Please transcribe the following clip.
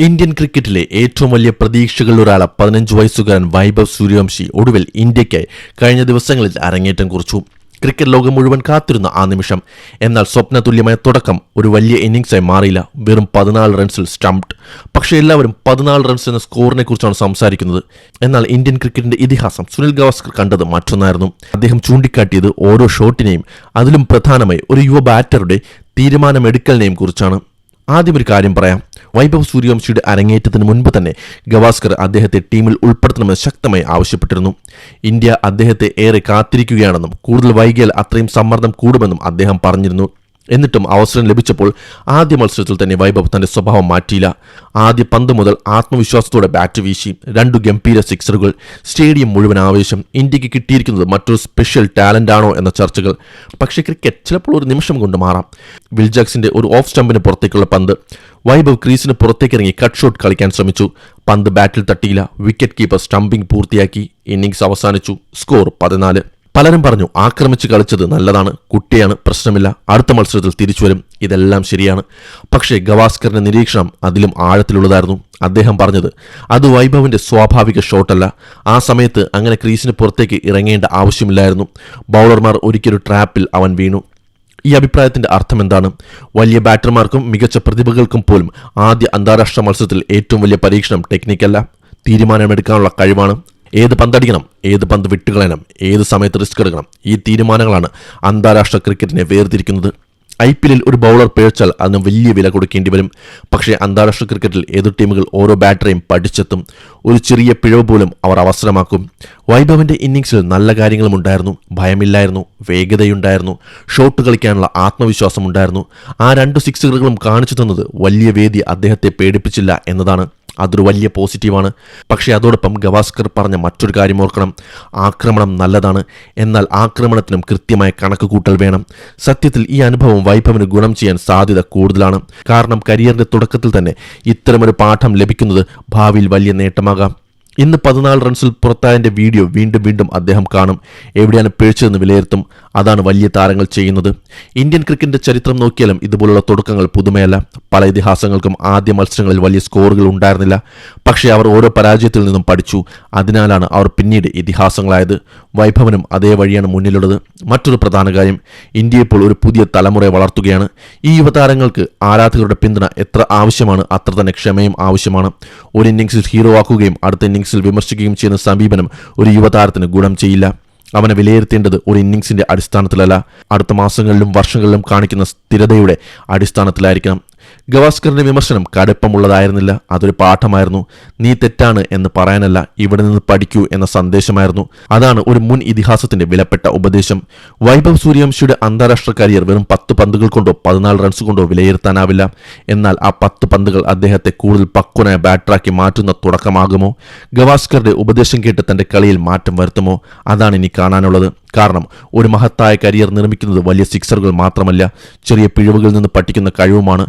Indian ക്രിക്കറ്റിലെ ഏറ്റവും വലിയ പ്രതീക്ഷകളിലൊരാളെ 15 വയസ്സുകാരൻ വൈഭവ് സൂര്യവംശി ഒടുവിൽ ഇന്ത്യയ്ക്കായി കഴിഞ്ഞ ദിവസങ്ങളിൽ അരങ്ങേറ്റം കുറിച്ചു. ക്രിക്കറ്റ് ലോകം മുഴുവൻ കാത്തിരുന്ന ആ നിമിഷം. എന്നാൽ സ്വപ്നതുല്യമായ തുടക്കം ഒരു വലിയ ഇന്നിംഗ്സായി മാറിയില്ല. വെറും 14 റൺസിൽ സ്റ്റംപ്ഡ്. പക്ഷേ എല്ലാവരും 14 റൺസ് എന്ന സ്കോറിനെ കുറിച്ചാണ് സംസാരിക്കുന്നത്. എന്നാൽ ഇന്ത്യൻ ക്രിക്കറ്റിന്റെ ഇതിഹാസം സുനിൽ ഗവാസ്കർ കണ്ടത് മറ്റൊന്നായിരുന്നു. അദ്ദേഹം ചൂണ്ടിക്കാട്ടിയത് ഓരോ ഷോട്ടിനെയും, അതിലും പ്രധാനമായി ഒരു യുവ ബാറ്ററുടെ തീരുമാനമെടുക്കലിനെയും കുറിച്ചാണ്. ആദ്യം ഒരു കാര്യം പറയാം. വൈഭവ് സൂര്യവംശിയുടെ അരങ്ങേറ്റത്തിന് മുൻപ് തന്നെ ഗവാസ്കർ അദ്ദേഹത്തെ ടീമിൽ ഉൾപ്പെടുത്തണമെന്ന് ശക്തമായി ആവശ്യപ്പെട്ടിരുന്നു. ഇന്ത്യ അദ്ദേഹത്തെ ഏറെ കാത്തിരിക്കുകയാണെന്നും കൂടുതൽ വൈകിയാൽ അത്രയും സമ്മർദ്ദം കൂടുമെന്നും അദ്ദേഹം പറഞ്ഞിരുന്നു. എന്നിട്ടും അവസരം ലഭിച്ചപ്പോൾ ആദ്യ മത്സരത്തിൽ തന്നെ വൈഭവ് തന്റെ സ്വഭാവം മാറ്റിയില്ല. ആദ്യ പന്ത് മുതൽ ആത്മവിശ്വാസത്തോടെ ബാറ്റ് വീശി. 2 ഗംഭീര സിക്സറുകൾ. സ്റ്റേഡിയം മുഴുവൻ ആവേശം. ഇന്ത്യക്ക് കിട്ടിയിരിക്കുന്നത് മറ്റൊരു സ്പെഷ്യൽ ടാലന്റ് ആണോ എന്ന ചർച്ചകൾ. പക്ഷേ ക്രിക്കറ്റ് ചിലപ്പോൾ ഒരു നിമിഷം കൊണ്ട് മാറാം. വിൽ ജാക്സിന്റെ ഒരു ഓഫ് സ്റ്റംപിന് പുറത്തേക്കുള്ള പന്ത്. വൈഭവ് ക്രീസിന് പുറത്തേക്കിറങ്ങി കട്ട് ഷോട്ട് കളിക്കാൻ ശ്രമിച്ചു. പന്ത് ബാറ്റിൽ തട്ടിയില്ല. വിക്കറ്റ് കീപ്പർ സ്റ്റംപിംഗ് പൂർത്തിയാക്കി. ഇന്നിംഗ്സ് അവസാനിച്ചു. സ്കോർ 14. പലരും പറഞ്ഞു ആക്രമിച്ച് കളിച്ചത് നല്ലതാണ്, കുട്ടിയാണ്, പ്രശ്നമില്ല, അടുത്ത മത്സരത്തിൽ തിരിച്ചുവരും. ഇതെല്ലാം ശരിയാണ്. പക്ഷേ ഗവാസ്കറിന്റെ നിരീക്ഷണം അതിലും ആഴത്തിലുള്ളതായിരുന്നു. അദ്ദേഹം പറഞ്ഞത് അത് വൈഭവിന്റെ സ്വാഭാവിക ഷോട്ടല്ല. ആ സമയത്ത് അങ്ങനെ ക്രീസിന് പുറത്തേക്ക് ഇറങ്ങേണ്ട ആവശ്യമില്ലായിരുന്നു. ബൗളർമാർ ഒരിക്കലും ട്രാപ്പിൽ അവൻ വീണു. ഈ അഭിപ്രായത്തിന്റെ അർത്ഥം എന്താണ്? വലിയ ബാറ്റർമാർക്കും മികച്ച പ്രതിഭകൾക്കും പോലും ആദ്യ അന്താരാഷ്ട്ര മത്സരത്തിൽ ഏറ്റവും വലിയ പരീക്ഷണം ടെക്നിക്കല്ല, തീരുമാനമെടുക്കാനുള്ള കഴിവാണ്. ഏത് പന്തടിക്കണം, ഏത് പന്ത് വിട്ടുകളയണം, ഏത് സമയത്ത് റിസ്ക് എടുക്കണം, ഈ തീരുമാനങ്ങളാണ് അന്താരാഷ്ട്ര ക്രിക്കറ്റിനെ വേർതിരിക്കുന്നത്. IPL ഒരു ബൗളർ പിഴച്ചാൽ അതിന് വലിയ വില കൊടുക്കേണ്ടി വരും. പക്ഷേ അന്താരാഷ്ട്ര ക്രിക്കറ്റിൽ എതിർ ടീമുകൾ ഓരോ ബാറ്ററെയും പഠിച്ചെത്തും. ഒരു ചെറിയ പിഴവ് പോലും അവർ അവസരമാക്കും. വൈഭവിന്റെ ഇന്നിംഗ്സിൽ നല്ല കാര്യങ്ങളും ഉണ്ടായിരുന്നു. ഭയമില്ലായിരുന്നു, വേഗതയുണ്ടായിരുന്നു, ഷോട്ട് കളിക്കാനുള്ള ആത്മവിശ്വാസം ഉണ്ടായിരുന്നു. ആ 2 സിക്സറുകളും കാണിച്ചു തന്നത് വലിയ വേദി അദ്ദേഹത്തെ പേടിപ്പിച്ചില്ല എന്നതാണ്. അതൊരു വലിയ പോസിറ്റീവാണ്. പക്ഷേ അതോടൊപ്പം ഗവാസ്കർ പറഞ്ഞ മറ്റൊരു കാര്യം ഓർക്കണം. ആക്രമണം നല്ലതാണ്, എന്നാൽ ആക്രമണത്തിനും കൃത്യമായ കണക്കുകൂട്ടൽ വേണം. സത്യത്തിൽ ഈ അനുഭവം വൈഭവിന് ഗുണം ചെയ്യാൻ സാധ്യത കൂടുതലാണ്. കാരണം കരിയറിന്റെ തുടക്കത്തിൽ തന്നെ ഇത്തരമൊരു പാഠം ലഭിക്കുന്നത് ഭാവിയിൽ വലിയ നേട്ടമാകാം. ഇന്ന് 14 റൺസിൽ പുറത്തായതിന്റെ വീഡിയോ വീണ്ടും വീണ്ടും അദ്ദേഹം കാണും. എവിടെയാണ് പിഴച്ചതെന്ന് വിലയിരുത്തും. അതാണ് വലിയ താരങ്ങൾ ചെയ്യുന്നത്. ഇന്ത്യൻ ക്രിക്കറ്റിന്റെ ചരിത്രം നോക്കിയാലും ഇതുപോലുള്ള തുടക്കങ്ങൾ പുതുമയല്ല. പല ഇതിഹാസങ്ങൾക്കും ആദ്യ മത്സരങ്ങളിൽ വലിയ സ്കോറുകൾ ഉണ്ടായിരുന്നില്ല. പക്ഷേ അവർ ഓരോ പരാജയത്തിൽ നിന്നും പഠിച്ചു. അതിനാലാണ് അവർ പിന്നീട് ഇതിഹാസങ്ങളായത്. വൈഭവനും അതേ വഴിയാണ് മുന്നിലുള്ളത്. മറ്റൊരു പ്രധാന കാര്യം, ഇന്ത്യ ഇപ്പോൾ ഒരു പുതിയ തലമുറയെ വളർത്തുകയാണ്. ഈ യുവതാരങ്ങൾക്ക് ആരാധകരുടെ പിന്തുണ എത്ര ആവശ്യമാണ് അത്ര തന്നെ ക്ഷമയും ആവശ്യമാണ്. ഒരു ഇന്നിംഗ്സിൽ ഹീറോ ആക്കുകയും അടുത്ത ഇന്നിംഗ്സിൽ വിമർശിക്കുകയും ചെയ്യുന്ന സമീപനം ഒരു യുവതാരത്തിന് ഗുണം ചെയ്യില്ല. അവനെ വിലയിരുത്തേണ്ടത് ഒരു ഇന്നിംഗ്സിന്റെ അടിസ്ഥാനത്തിലല്ല, അടുത്ത മാസങ്ങളിലും വർഷങ്ങളിലും കാണിക്കുന്ന സ്ഥിരതയുടെ അടിസ്ഥാനത്തിലായിരിക്കണം. ഗവാസ്കറിന്റെ വിമർശനം കടുപ്പമുള്ളതായിരുന്നില്ല. അതൊരു പാഠമായിരുന്നു. നീ തെറ്റാണ് എന്ന് പറയാനല്ല, ഇവിടെ നിന്ന് പഠിക്കൂ എന്ന സന്ദേശമായിരുന്നു. അതാണ് ഒരു മുൻ ഇതിഹാസത്തിന്റെ വിലപ്പെട്ട ഉപദേശം. വൈഭവ് സൂര്യവംശിയുടെ അന്താരാഷ്ട്ര കരിയർ വെറും 10 പന്തുകൾ കൊണ്ടോ 14 റൺസ് കൊണ്ടോ വിലയിരുത്താനാവില്ല. എന്നാൽ ആ 10 പന്തുകൾ അദ്ദേഹത്തെ കൂടുതൽ പക്വനായ ബാറ്ററാക്കി മാറ്റുന്ന തുടക്കമാകുമോ? ഗവാസ്കറുടെ ഉപദേശം കേട്ട് തന്റെ കളിയിൽ മാറ്റം വരുത്തുമോ? അതാണ് ഇനി കാണാനുള്ളത്. കാരണം ഒരു മഹത്തായ കരിയർ നിർമ്മിക്കുന്നത് വലിയ സിക്സറുകൾ മാത്രമല്ല, ചെറിയ പിഴവുകളിൽ നിന്ന് പഠിക്കുന്ന കഴിവുമാണ്.